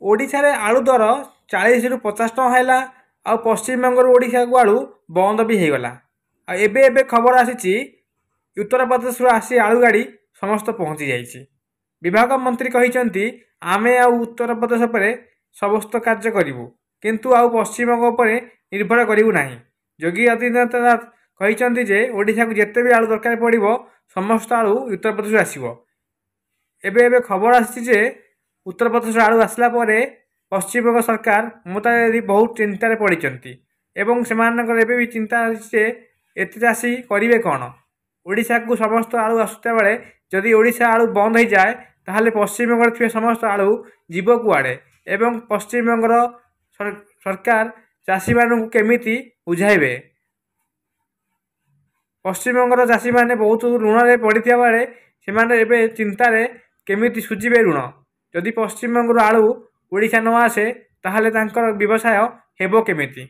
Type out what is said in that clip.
ଓଡ଼ିଶାରେ ଆଳୁ ଦର 40 ରୁ 50 ଟଙ୍କା ହେଲା। ଆଉ ପଶ୍ଚିମବଙ୍ଗରୁ ଓଡ଼ିଶାକୁ ଆଳୁ ବନ୍ଦ ବି ହେଇଗଲା। ଆଉ ଏବେ ଏବେ ଖବର ଆସିଛି ଉତ୍ତରପ୍ରଦେଶରୁ ଆସି ଆଳୁ ଗାଡ଼ି ସମସ୍ତ ପହଞ୍ଚି ଯାଇଛି। ବିଭାଗ ମନ୍ତ୍ରୀ କହିଛନ୍ତି ଆମେ ଆଉ ଉତ୍ତରପ୍ରଦେଶ ଉପରେ ସମସ୍ତ କାର୍ଯ୍ୟ କରିବୁ, କିନ୍ତୁ ଆଉ ପଶ୍ଚିମବଙ୍ଗ ଉପରେ ନିର୍ଭର କରିବୁ ନାହିଁ। ଯୋଗୀ ଆଦିତ୍ୟନାଥ କହିଛନ୍ତି ଯେ ଓଡ଼ିଶାକୁ ଯେତେ ବି ଆଳୁ ଦରକାର ପଡ଼ିବ ସମସ୍ତ ଆଳୁ ଉତ୍ତରପ୍ରଦେଶରୁ ଆସିବ। ଏବେ ଏବେ ଖବର ଆସିଛି ଯେ ଉତ୍ତରପ୍ରଦେଶରୁ ଆଳୁ ଆସିଲା ପରେ ପଶ୍ଚିମବଙ୍ଗ ସରକାର ମମତା ବହୁତ ଚିନ୍ତାରେ ପଡ଼ିଛନ୍ତି ଏବଂ ସେମାନଙ୍କର ଏବେ ବି ଚିନ୍ତା ଅଛି ଯେ ଏତେ ଚାଷୀ କରିବେ କ'ଣ। ଓଡ଼ିଶାକୁ ସମସ୍ତ ଆଳୁ ଆସୁଥିବା ବେଳେ ଯଦି ଓଡ଼ିଶା ଆଳୁ ବନ୍ଦ ହୋଇଯାଏ ତାହେଲେ ପଶ୍ଚିମବଙ୍ଗରେ ଥିବା ସମସ୍ତ ଆଳୁ ଯିବ କୁଆଡ଼େ ଏବଂ ପଶ୍ଚିମବଙ୍ଗର ସରକାର ଚାଷୀମାନଙ୍କୁ କେମିତି ବୁଝାଇବେ। ପଶ୍ଚିମବଙ୍ଗର ଚାଷୀମାନେ ବହୁତ ଋଣରେ ପଡ଼ିଥିବା ବେଳେ ସେମାନେ ଏବେ ଚିନ୍ତାରେ କେମିତି ସୁଝିବେ ଋଣ। ଯଦି ପଶ୍ଚିମବଙ୍ଗରୁ ଆଳୁ ଓଡ଼ିଶା ନ ଆସେ ତାହେଲେ ତାଙ୍କର ବ୍ୟବସାୟ ହେବ କେମିତି।